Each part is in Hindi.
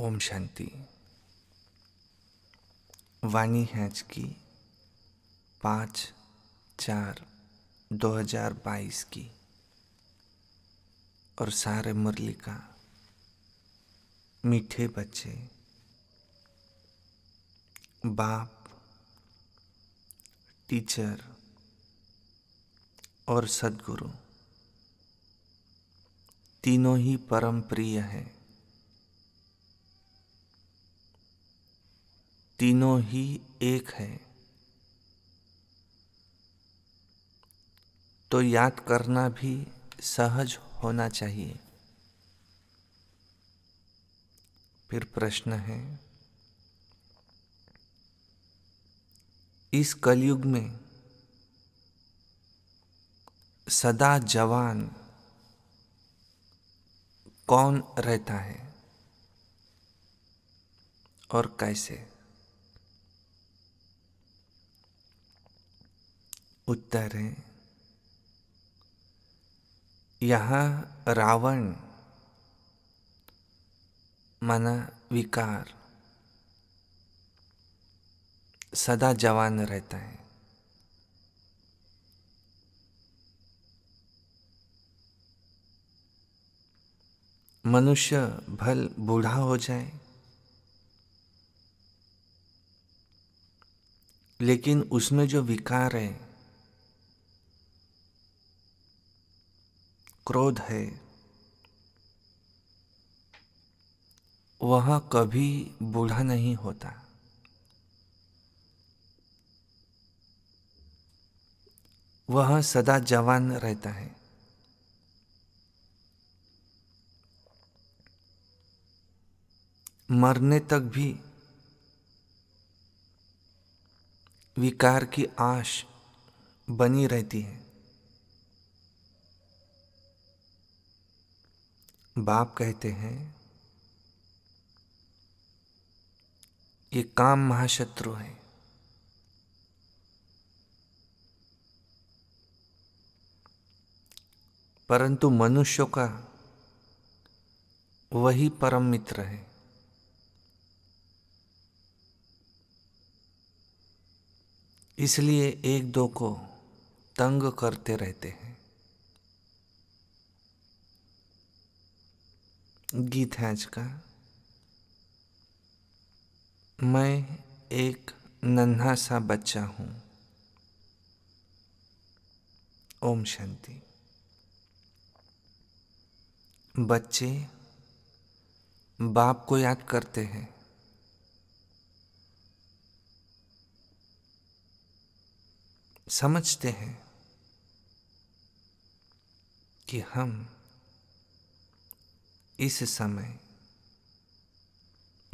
ओम शांति। वाणी है आज की 5/4/2022 की और सारे मुरली का मीठे बच्चे, बाप, टीचर और सद्गुरु तीनों ही परम प्रिय हैं। तीनों ही एक है। तो याद करना भी सहज होना चाहिए। फिर प्रश्न है, इस कलयुग में सदा जवान कौन रहता है और कैसे? उत्तर है, यहाँ रावण माना विकार सदा जवान रहता है। मनुष्य भल बूढ़ा हो जाए, लेकिन उसमें जो विकार है, क्रोध है, वह कभी बूढ़ा नहीं होता। वह सदा जवान रहता है। मरने तक भी विकार की आश बनी रहती है। बाप कहते हैं, ये काम महाशत्रु है। परंतु मनुष्यों का वही परम मित्र है। इसलिए एक दो को तंग करते रहते हैं। गीत है आज का, मैं एक नन्हा सा बच्चा हूं। ओम शांति। बच्चे बाप को याद करते हैं। समझते हैं कि हम इस समय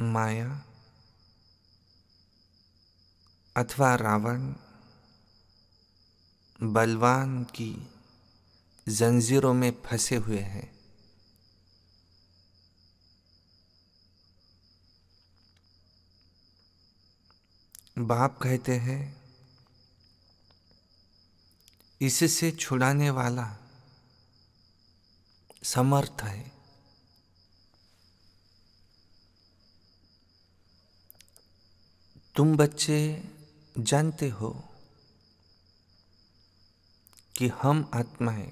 माया अथवा रावण बलवान की जंजीरों में फंसे हुए हैं। बाप कहते हैं, इससे छुड़ाने वाला समर्थ है। तुम बच्चे जानते हो कि हम आत्माएं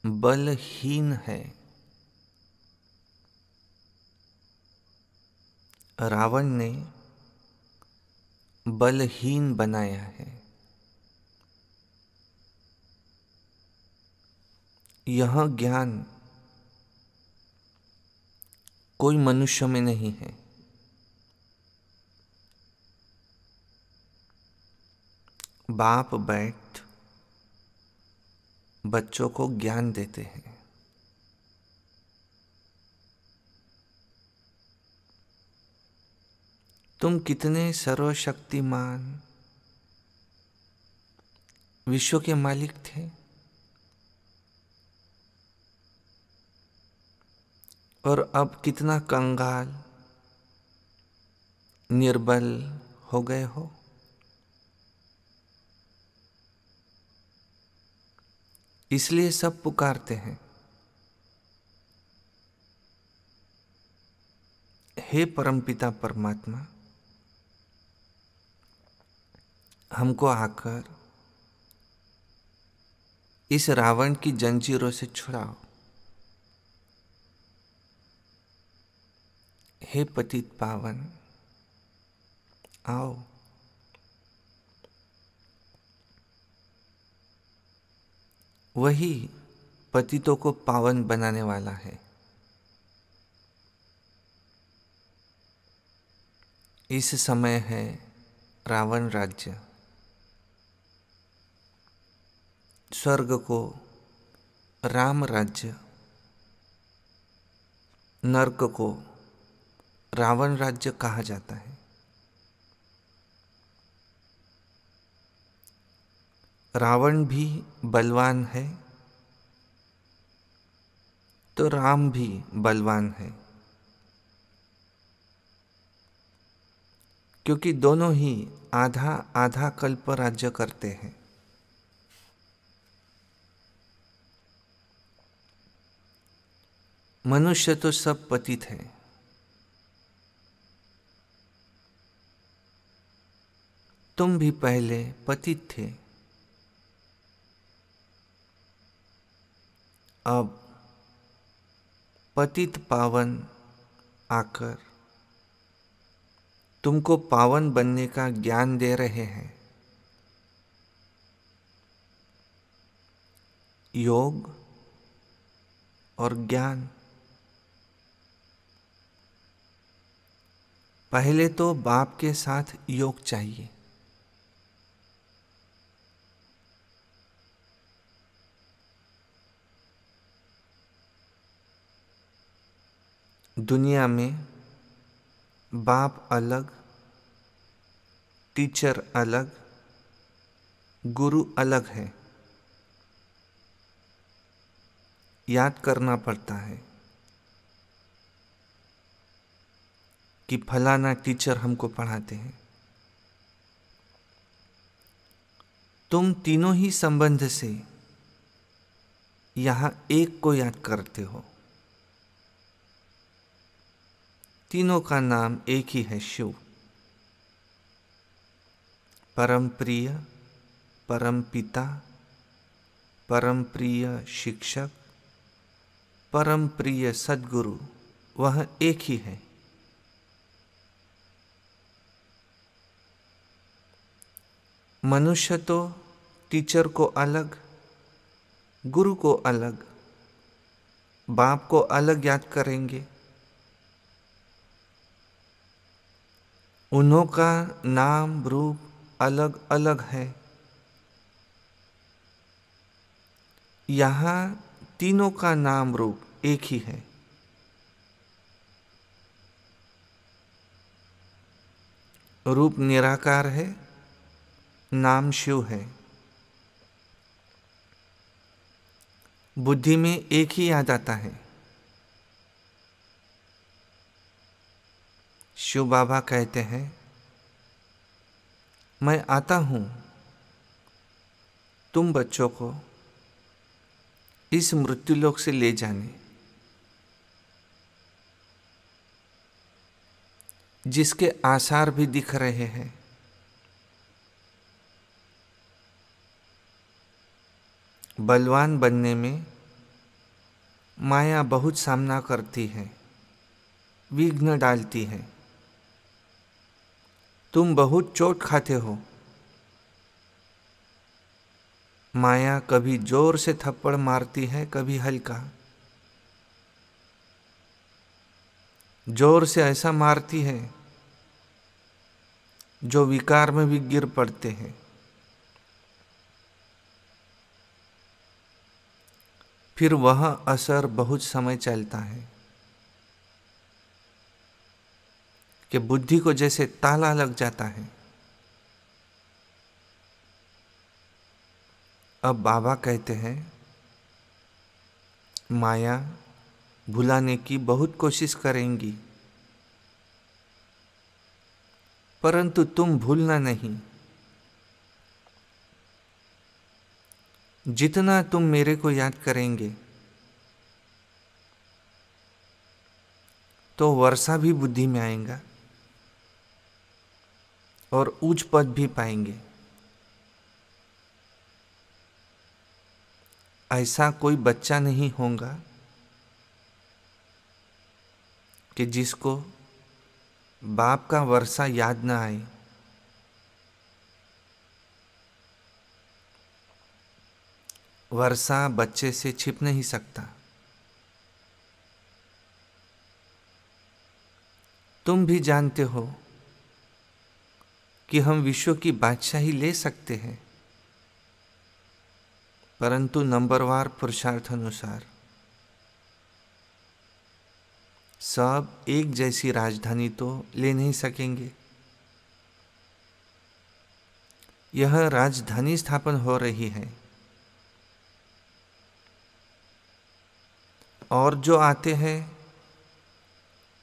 बलहीन है। रावण ने बलहीन बनाया है। यह ज्ञान कोई मनुष्य में नहीं है। बाप बैठ बच्चों को ज्ञान देते हैं। तुम कितने सर्वशक्तिमान विश्व के मालिक थे और अब कितना कंगाल निर्बल हो गए हो। इसलिए सब पुकारते हैं। हे परमपिता परमात्मा, हमको आकर इस रावण की जंजीरों से छुड़ाओ। हे पतित पावन, आओ। वही पतितों को पावन बनाने वाला है। इस समय है रावण राज्य। स्वर्ग को राम राज्य, नरक को रावण राज्य कहा जाता है। रावण भी बलवान है तो राम भी बलवान है, क्योंकि दोनों ही आधा आधा कल्प राज्य करते हैं। मनुष्य तो सब पतित है। तुम भी पहले पतित थे, अब पतित पावन आकर तुमको पावन बनने का ज्ञान दे रहे हैं। योग और ज्ञान। पहले तो बाप के साथ योग चाहिए। दुनिया में बाप अलग, टीचर अलग, गुरु अलग है। याद करना पड़ता है कि फलाना टीचर हमको पढ़ाते हैं। तुम तीनों ही संबंध से यहाँ एक को याद करते हो। तीनों का नाम एक ही है, शिव। परम प्रिय, परम पिता, परम प्रिय शिक्षक, परम प्रिय सद्गुरु, वह एक ही है। मनुष्य तो टीचर को अलग, गुरु को अलग, बाप को अलग याद करेंगे। उन्हों का नाम रूप अलग अलग है। यहाँ तीनों का नाम रूप एक ही है। रूप निराकार है, नाम शिव है। बुद्धि में एक ही याद आता है। शिव बाबा कहते हैं, मैं आता हूँ तुम बच्चों को इस मृत्युलोक से ले जाने, जिसके आसार भी दिख रहे हैं। बलवान बनने में माया बहुत सामना करती है, विघ्न डालती है। तुम बहुत चोट खाते हो। माया कभी जोर से थप्पड़ मारती है, कभी हल्का। जोर से ऐसा मारती है जो विकार में भी गिर पड़ते हैं। फिर वह असर बहुत समय चलता है कि बुद्धि को जैसे ताला लग जाता है। अब बाबा कहते हैं, माया भुलाने की बहुत कोशिश करेंगी, परंतु तुम भूलना नहीं। जितना तुम मेरे को याद करेंगे, तो वर्षा भी बुद्धि में आएगा और उच्च पद भी पाएंगे। ऐसा कोई बच्चा नहीं होगा कि जिसको बाप का वर्षा याद ना आए। वर्षा बच्चे से छिप नहीं सकता। तुम भी जानते हो कि हम विश्व की बादशाही ले सकते हैं, परंतु नंबरवार पुरुषार्थ अनुसार सब एक जैसी राजधानी तो ले नहीं सकेंगे। यह राजधानी स्थापन हो रही है और जो आते हैं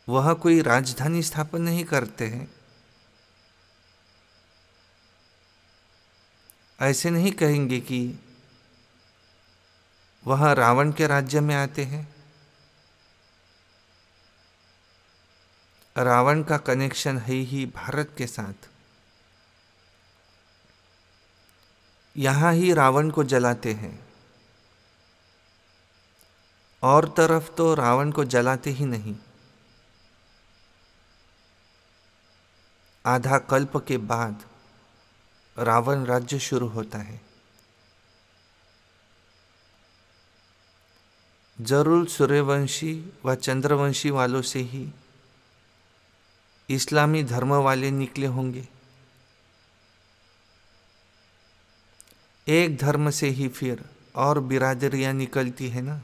वह कोई राजधानी स्थापन नहीं करते हैं। ऐसे नहीं कहेंगे कि वह रावण के राज्य में आते हैं। रावण का कनेक्शन है ही भारत के साथ। यहाँ ही रावण को जलाते हैं और तरफ तो रावण को जलाते ही नहीं। आधा कल्प के बाद रावण राज्य शुरू होता है। जरूर सूर्यवंशी व चंद्रवंशी वालों से ही इस्लामी धर्म वाले निकले होंगे। एक धर्म से ही फिर और बिरादरियां निकलती है ना।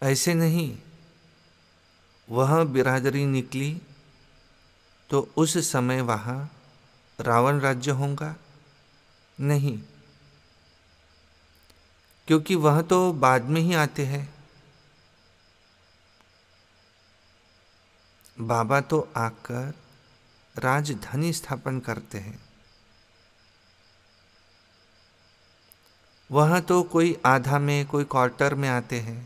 ऐसे नहीं, वह बिरादरी निकली तो उस समय वहाँ रावण राज्य होगा नहीं, क्योंकि वह तो बाद में ही आते हैं। बाबा तो आकर राजधानी स्थापन करते हैं। वह तो कोई आधा में कोई क्वार्टर में आते हैं।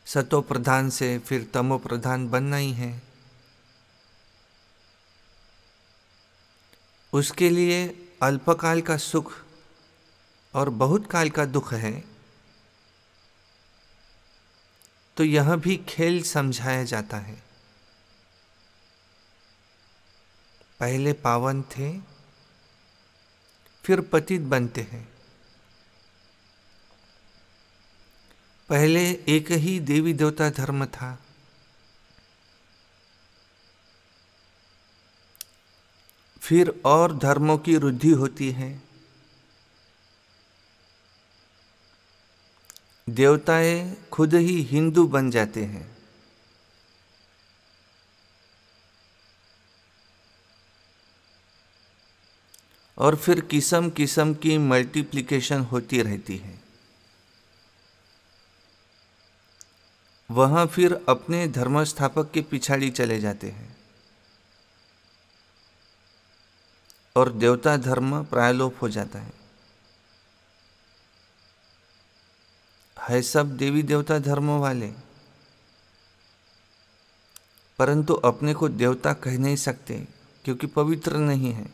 सतो प्रधान से फिर तमो प्रधान बनना ही है। उसके लिए अल्पकाल का सुख और बहुत काल का दुख है। तो यह भी खेल समझाया जाता है। पहले पावन थे, फिर पतित बनते हैं। पहले एक ही देवी देवता धर्म था, फिर और धर्मों की वृद्धि होती है। देवताएं खुद ही हिंदू बन जाते हैं। और फिर किस्म किस्म की मल्टीप्लिकेशन होती रहती है। वहाँ फिर अपने धर्म स्थापक के पिछाड़ी चले जाते हैं और देवता धर्म प्रायलोप हो जाता है। सब देवी देवता धर्म वाले, परंतु अपने को देवता कह नहीं सकते क्योंकि पवित्र नहीं है।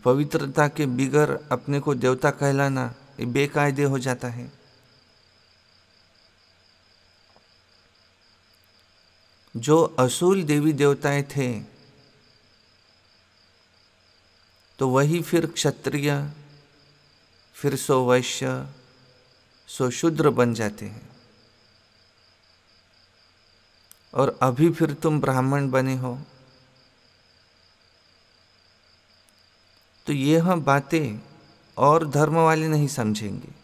पवित्रता के बिगर अपने को देवता कहलाना ये बेकायदे हो जाता है। जो असूल देवी देवताएं थे तो वही फिर क्षत्रिय, फिर सो वैश्य, सो शूद्र बन जाते हैं। और अभी फिर तुम ब्राह्मण बने हो। तो यह बातें और धर्म वाले नहीं समझेंगे।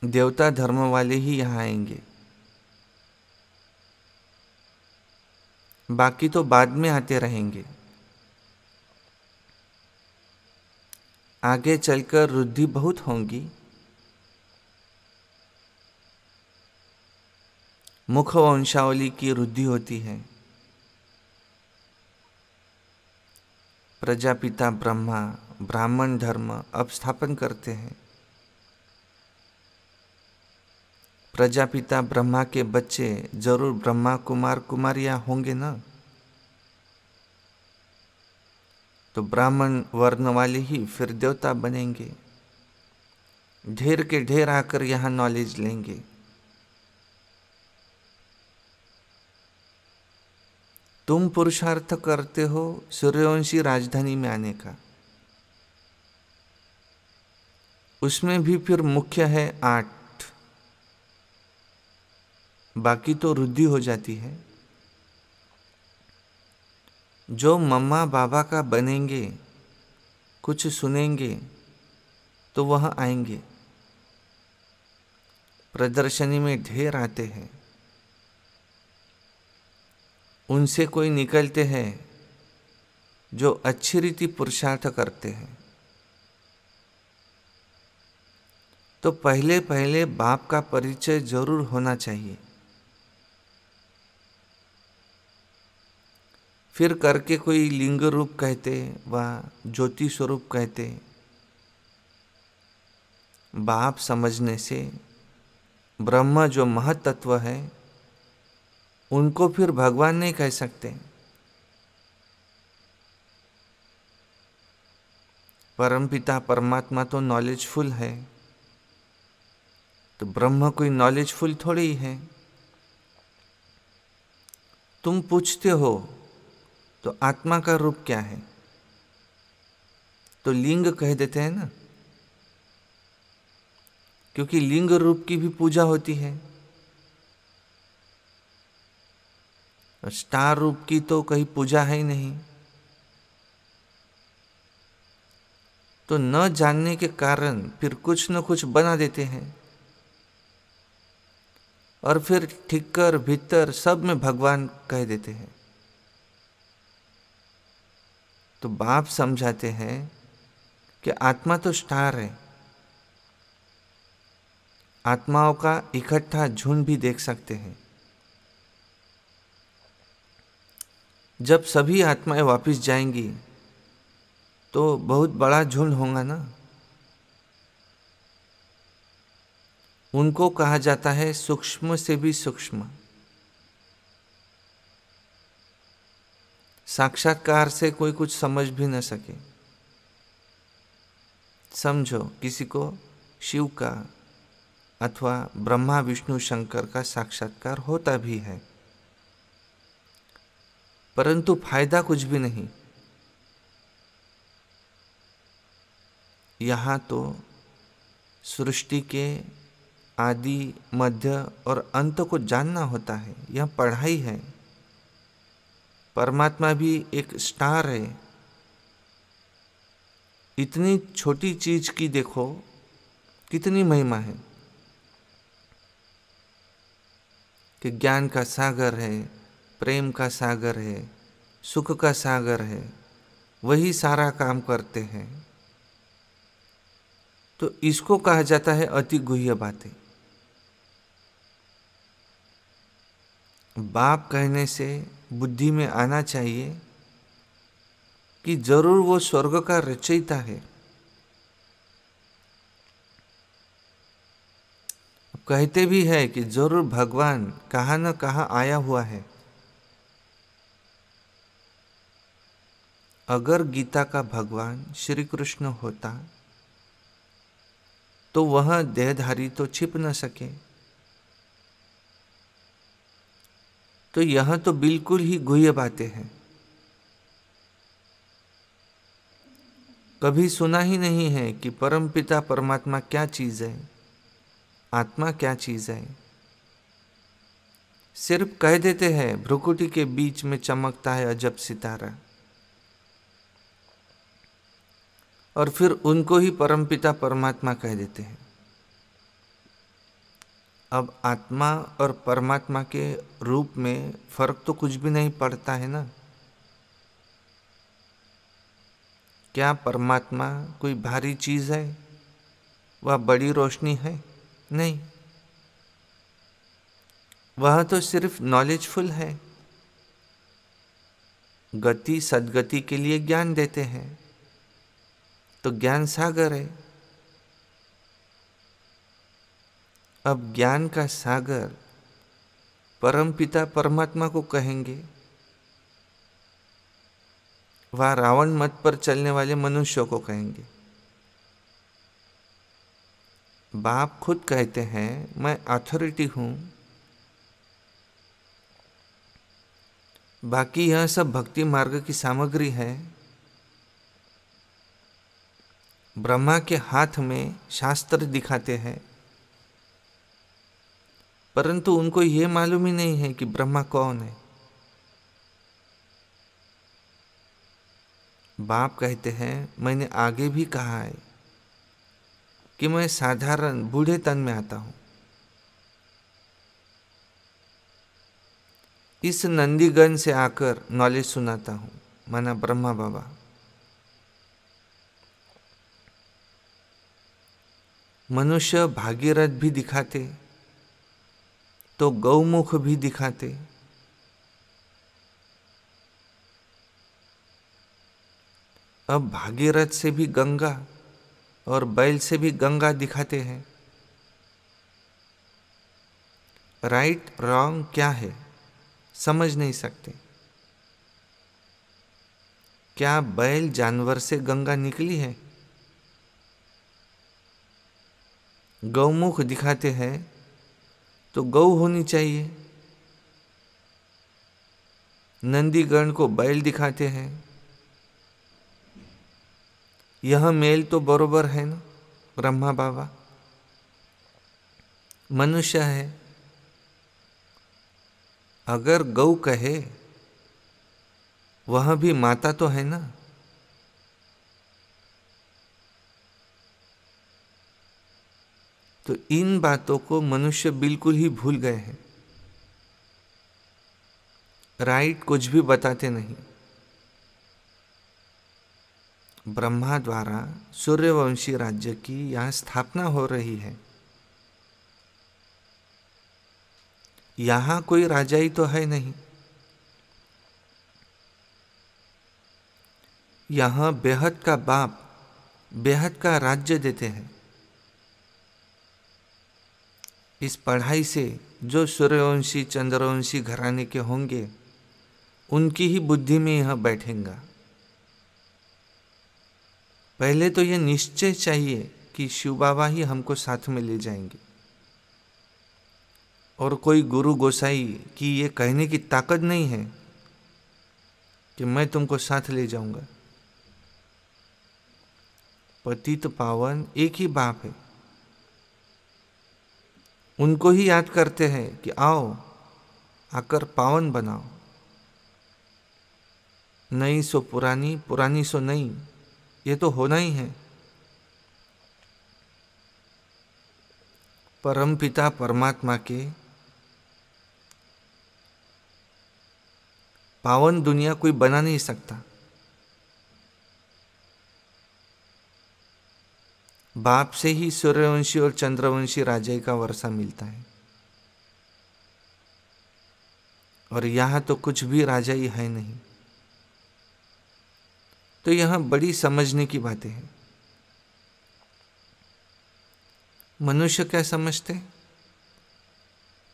देवता धर्म वाले ही यहाँ आएंगे, बाकी तो बाद में आते रहेंगे। आगे चलकर वृद्धि बहुत होंगी। मुख वंशावली की वृद्धि होती है। प्रजापिता ब्रह्मा ब्राह्मण धर्म अब स्थापन करते हैं। प्रजापिता ब्रह्मा के बच्चे जरूर ब्रह्मा कुमार कुमारियां होंगे ना, तो ब्राह्मण वर्ण वाले ही फिर देवता बनेंगे, ढेर के ढेर आकर यहाँ नॉलेज लेंगे। तुम पुरुषार्थ करते हो सूर्यवंशी राजधानी में आने का, उसमें भी फिर मुख्य है 8, बाकी तो रुद्धि हो जाती है। जो मम्मा बाबा का बनेंगे, कुछ सुनेंगे तो वह आएंगे। प्रदर्शनी में ढेर आते हैं, उनसे कोई निकलते हैं जो अच्छी रीति पुरुषार्थ करते हैं। तो पहले पहले बाप का परिचय जरूर होना चाहिए, फिर करके कोई लिंग रूप कहते व ज्योति स्वरूप कहते। बाप समझने से ब्रह्म जो महत्त्व है उनको फिर भगवान नहीं कह सकते। परमपिता परमात्मा तो नॉलेजफुल है, तो ब्रह्म कोई नॉलेजफुल थोड़ी ही है। तुम पूछते हो तो आत्मा का रूप क्या है, तो लिंग कह देते हैं ना, क्योंकि लिंग रूप की भी पूजा होती है। और स्टार रूप की तो कहीं पूजा है ही नहीं। तो न जानने के कारण फिर कुछ न कुछ बना देते हैं, और फिर ठिक्कर भीतर सब में भगवान कह देते हैं। तो बाप समझाते हैं कि आत्मा तो स्टार है, आत्माओं का इकट्ठा झुंड भी देख सकते हैं। जब सभी आत्माएं वापस जाएंगी तो बहुत बड़ा झुंड होगा ना। उनको कहा जाता है सूक्ष्म से भी सूक्ष्म। साक्षात्कार से कोई कुछ समझ भी न सके। समझो किसी को शिव का अथवा ब्रह्मा विष्णु शंकर का साक्षात्कार होता भी है, परंतु फायदा कुछ भी नहीं। यहाँ तो सृष्टि के आदि मध्य और अंत को जानना होता है, यह पढ़ाई है। परमात्मा भी एक स्टार है। इतनी छोटी चीज की देखो कितनी महिमा है, कि ज्ञान का सागर है, प्रेम का सागर है, सुख का सागर है, वही सारा काम करते हैं। तो इसको कहा जाता है अति गुह्य बातें। बाप कहने से बुद्धि में आना चाहिए कि जरूर वो स्वर्ग का रचयिता है। कहते भी है कि जरूर भगवान कहाँ न कहाँ आया हुआ है। अगर गीता का भगवान श्री कृष्ण होता तो वह देहधारी तो छिप न सके। तो यह तो बिल्कुल ही गुह्य बातें हैं। कभी सुना ही नहीं है कि परमपिता परमात्मा क्या चीज है, आत्मा क्या चीज है। सिर्फ कह देते हैं भ्रुकुटी के बीच में चमकता है अजब सितारा, और फिर उनको ही परमपिता परमात्मा कह देते हैं। अब आत्मा और परमात्मा के रूप में फर्क तो कुछ भी नहीं पड़ता है ना। क्या परमात्मा कोई भारी चीज है, वह बड़ी रोशनी है? नहीं, वह तो सिर्फ नॉलेजफुल है। गति सद्गति के लिए ज्ञान देते हैं, तो ज्ञान सागर है। अब ज्ञान का सागर परमपिता परमात्मा को कहेंगे, वह रावण मत पर चलने वाले मनुष्यों को कहेंगे। बाप खुद कहते हैं मैं अथॉरिटी हूं, बाकी यह सब भक्ति मार्ग की सामग्री है। ब्रह्मा के हाथ में शास्त्र दिखाते हैं, परंतु उनको ये मालूम ही नहीं है कि ब्रह्मा कौन है। बाप कहते हैं मैंने आगे भी कहा है कि मैं साधारण बूढ़े तन में आता हूं। इस नंदीगण से आकर नॉलेज सुनाता हूं, माना ब्रह्मा बाबा। मनुष्य भागीरथ भी दिखाते तो गौमुख भी दिखाते। अब भागीरथ से भी गंगा और बैल से भी गंगा दिखाते हैं। राइट रॉन्ग क्या है समझ नहीं सकते। क्या बैल जानवर से गंगा निकली है? गौमुख दिखाते हैं तो गौ होनी चाहिए। नंदीगण को बैल दिखाते हैं, यह मेल तो बरोबर है ना। ब्रह्मा बाबा मनुष्य है, अगर गौ कहे वह भी माता तो है ना। तो इन बातों को मनुष्य बिल्कुल ही भूल गए हैं। राइट कुछ भी बताते नहीं। ब्रह्मा द्वारा सूर्यवंशी राज्य की यहाँ स्थापना हो रही है। यहाँ कोई राजा ही तो है नहीं। यहाँ बेहद का बाप बेहद का राज्य देते हैं। इस पढ़ाई से जो सूर्यवंशी चंद्रवंशी घराने के होंगे उनकी ही बुद्धि में यह बैठेगा। पहले तो यह निश्चय चाहिए कि शिव बाबा ही हमको साथ में ले जाएंगे, और कोई गुरु गोसाई की ये कहने की ताकत नहीं है कि मैं तुमको साथ ले जाऊंगा। पतित पावन एक ही बाप है, उनको ही याद करते हैं कि आओ आकर पावन बनाओ। नई सो पुरानी, पुरानी सो नई, ये तो होना ही है। परमपिता परमात्मा के पावन दुनिया कोई बना नहीं सकता। बाप से ही सूर्यवंशी और चंद्रवंशी राजाई का वर्षा मिलता है, और यहाँ तो कुछ भी राजाई है नहीं। तो यहाँ बड़ी समझने की बातें हैं। मनुष्य क्या समझते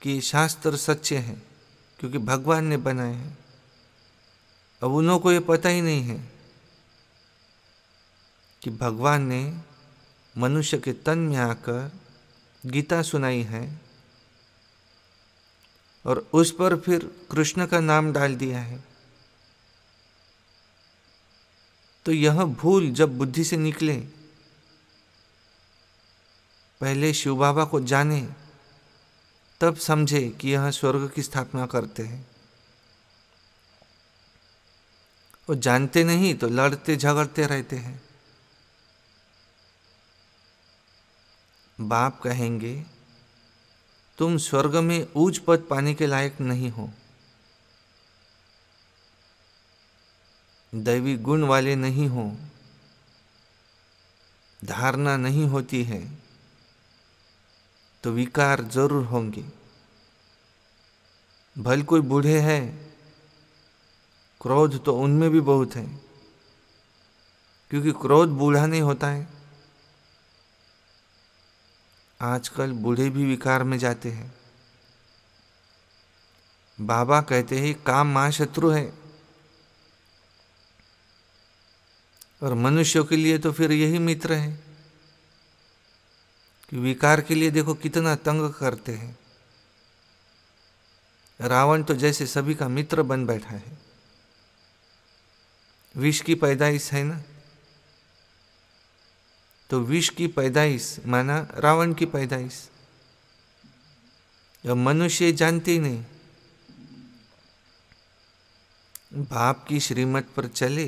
कि शास्त्र सच्चे हैं क्योंकि भगवान ने बनाए हैं। अब उन्हों को ये पता ही नहीं है कि भगवान ने मनुष्य के तन में आकर गीता सुनाई है और उस पर फिर कृष्ण का नाम डाल दिया है। तो यह भूल जब बुद्धि से निकले, पहले शिव बाबा को जाने तब समझे कि यह स्वर्ग की स्थापना करते हैं। वो जानते नहीं तो लड़ते झगड़ते रहते हैं। बाप कहेंगे तुम स्वर्ग में ऊंच पद पाने के लायक नहीं हो, दैवी गुण वाले नहीं हो, धारणा नहीं होती है तो विकार जरूर होंगे। भले कोई बूढ़े हैं क्रोध तो उनमें भी बहुत है, क्योंकि क्रोध बूढ़ा नहीं होता है। आजकल बूढ़े भी विकार में जाते हैं। बाबा कहते हैं काम महाशत्रु है, और मनुष्यों के लिए तो फिर यही मित्र है कि विकार के लिए देखो कितना तंग करते हैं। रावण तो जैसे सभी का मित्र बन बैठा है। विष की पैदाइश है ना, तो विष की पैदाइश माना रावण की पैदाइश। अब मनुष्य जानते ही नहीं, बाप की श्रीमत पर चले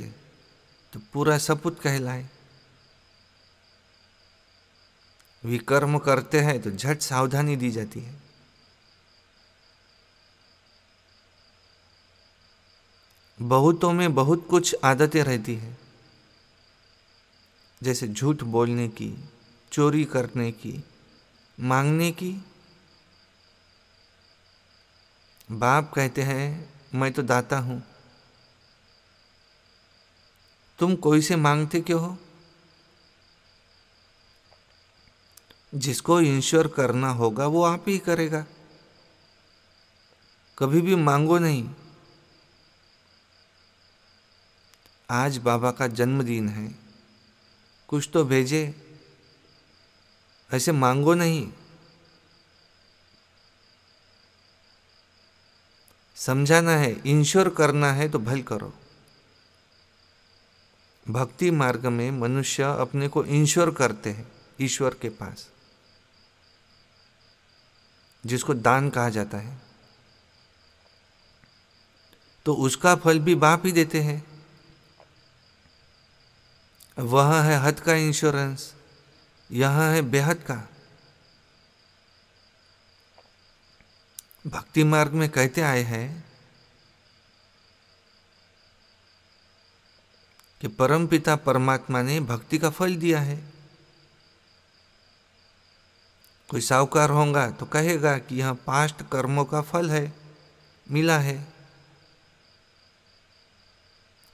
तो पूरा सपूत कहलाए। विकर्म करते हैं तो झट सावधानी दी जाती है। बहुतों में बहुत कुछ आदतें रहती है, जैसे झूठ बोलने की, चोरी करने की, मांगने की। बाप कहते हैं मैं तो दाता हूं, तुम कोई से मांगते क्यों हो? जिसको इंश्योर करना होगा वो आप ही करेगा। कभी भी मांगो नहीं। आज बाबा का जन्मदिन है, कुछ तो भेजे, ऐसे मांगो नहीं। समझाना है, इंश्योर करना है तो भल करो। भक्ति मार्ग में मनुष्य अपने को इंश्योर करते हैं ईश्वर के पास, जिसको दान कहा जाता है। तो उसका फल भी बाप ही देते हैं। वह है हद का इंश्योरेंस, यहां है बेहद का। भक्ति मार्ग में कहते आए हैं कि परमपिता परमात्मा ने भक्ति का फल दिया है। कोई साहूकार होगा तो कहेगा कि यह पास्ट कर्मों का फल है, मिला है।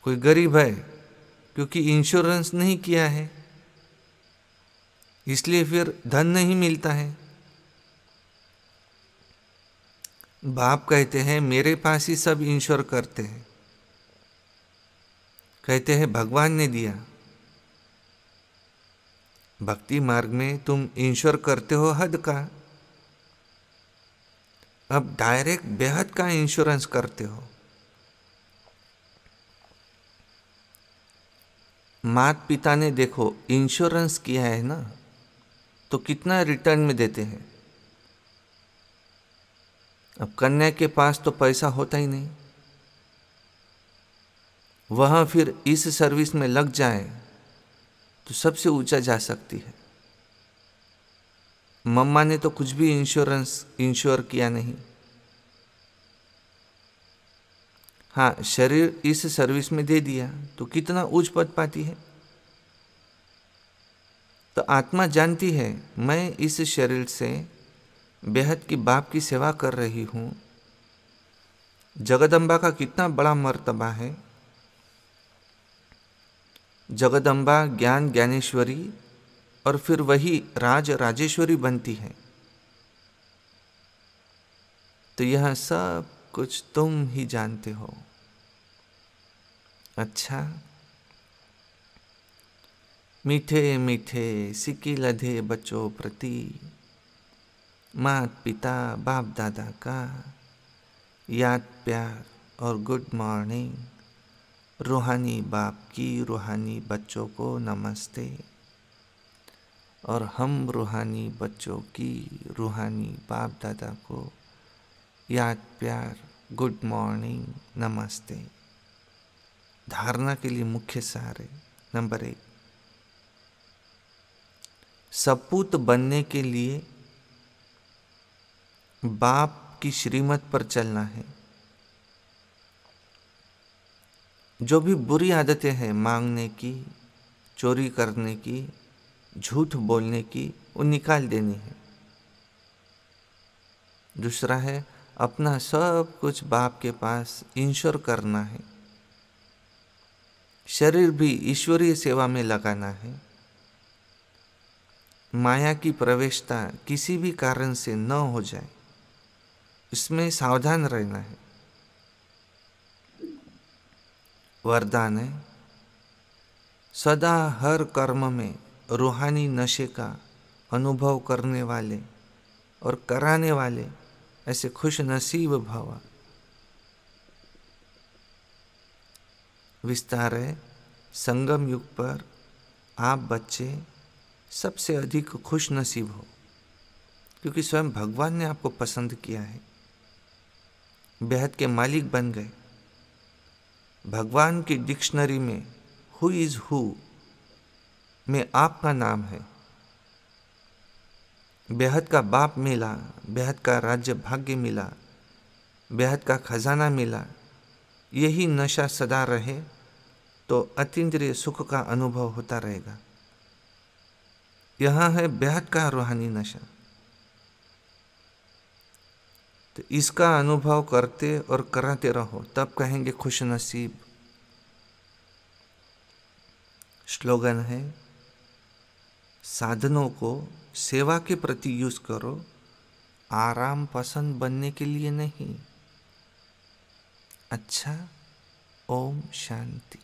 कोई गरीब है क्योंकि इंश्योरेंस नहीं किया है, इसलिए फिर धन नहीं मिलता है। बाप कहते हैं मेरे पास ही सब इंश्योर करते हैं। कहते हैं भगवान ने दिया। भक्ति मार्ग में तुम इंश्योर करते हो हद का, अब डायरेक्ट बेहद का इंश्योरेंस करते हो। माता पिता ने देखो इंश्योरेंस किया है ना, तो कितना रिटर्न में देते हैं। अब कन्या के पास तो पैसा होता ही नहीं, वहां फिर इस सर्विस में लग जाए तो सबसे ऊंचा जा सकती है। मम्मा ने तो कुछ भी इंश्योर किया नहीं। हाँ, शरीर इस सर्विस में दे दिया तो कितना उच्च पद पाती है। तो आत्मा जानती है मैं इस शरीर से बेहद की बाप की सेवा कर रही हूं। जगदम्बा का कितना बड़ा मर्तबा है। जगदम्बा ज्ञान ज्ञानेश्वरी और फिर वही राज राजेश्वरी बनती है। तो यह सब कुछ तुम ही जानते हो। अच्छा, मीठे मीठे सिक्की लधे बच्चों प्रति माता पिता बाप दादा का याद प्यार और गुड मॉर्निंग। रूहानी बाप की रूहानी बच्चों को नमस्ते, और हम रूहानी बच्चों की रूहानी बाप दादा को याद प्यार गुड मॉर्निंग नमस्ते। धारणा के लिए मुख्य सार है। नंबर 1, सपूत बनने के लिए बाप की श्रीमत पर चलना है। जो भी बुरी आदतें हैं, मांगने की, चोरी करने की, झूठ बोलने की, वो निकाल देनी है। दूसरा है अपना सब कुछ बाप के पास इंश्योर करना है। शरीर भी ईश्वरीय सेवा में लगाना है। माया की प्रवेशता किसी भी कारण से न हो जाए, इसमें सावधान रहना है। वरदान है, सदा हर कर्म में रूहानी नशे का अनुभव करने वाले और कराने वाले ऐसे खुश नसीब भव। विस्तार है, संगम युग पर आप बच्चे सबसे अधिक खुश नसीब हो, क्योंकि स्वयं भगवान ने आपको पसंद किया है, बेहद के मालिक बन गए। भगवान की डिक्शनरी में हु इज हु में आपका नाम है। बेहद का बाप मिला, बेहद का राज्य भाग्य मिला, बेहद का खजाना मिला। यही नशा सदा रहे तो अतीन्द्रिय सुख का अनुभव होता रहेगा। यहाँ है बेहद का रूहानी नशा, तो इसका अनुभव करते और कराते रहो, तब कहेंगे खुश नसीब। स्लोगन है, साधनों को सेवा के प्रति यूज करो, आराम पसंद बनने के लिए नहीं। अच्छा, ओम शांति।